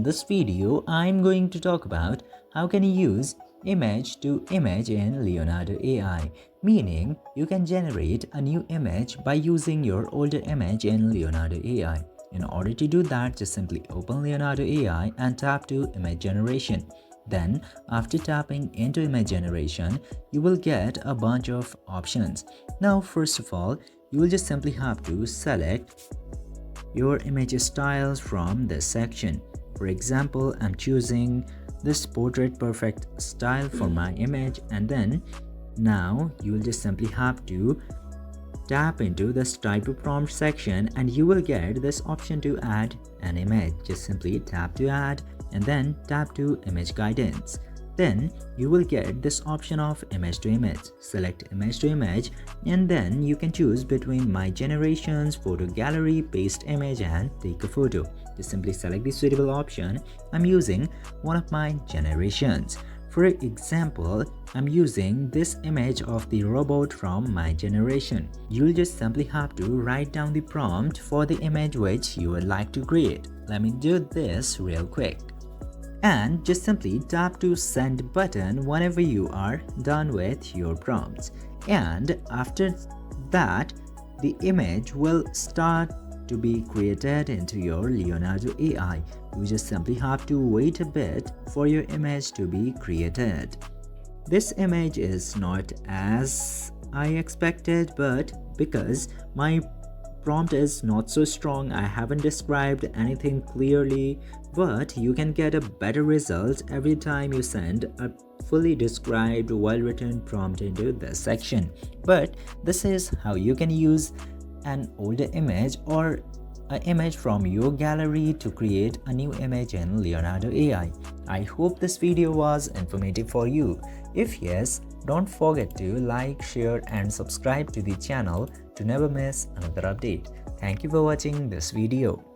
this video, I'm going to talk about how can you use image to image in Leonardo AI, meaning you can generate a new image by using your older image in Leonardo AI. In order to do that, just simply open Leonardo AI and tap to image generation. Then, after tapping into image generation, you will get a bunch of options. Now, first of all, you will just simply have to select your image styles from this section. For example, I'm choosing this portrait perfect style for my image, and then now you will just simply have to tap into this type of prompt section and you will get this option to add an image. Just simply tap to add and then tap to image guidance. Then you will get this option of image to image. Select image to image and then you can choose between my generations, photo gallery, paste image and take a photo. Just simply select the suitable option. I'm using one of my generations. For example, I'm using this image of the robot from my generation. You'll just simply have to write down the prompt for the image which you would like to create. Let me do this real quick. And just simply tap to send button whenever you are done with your prompts. And after that, the image will start to be created into your Leonardo AI. You just simply have to wait a bit for your image to be created. This image is not as I expected, but because my prompt is not so strong, I haven't described anything clearly, but you can get a better result every time you send a fully described, well-written prompt into this section. But this is how you can use an older image or an image from your gallery to create a new image in Leonardo AI. I hope this video was informative for you. If yes, don't forget to like, share and subscribe to the channel to never miss another update. Thank you for watching this video.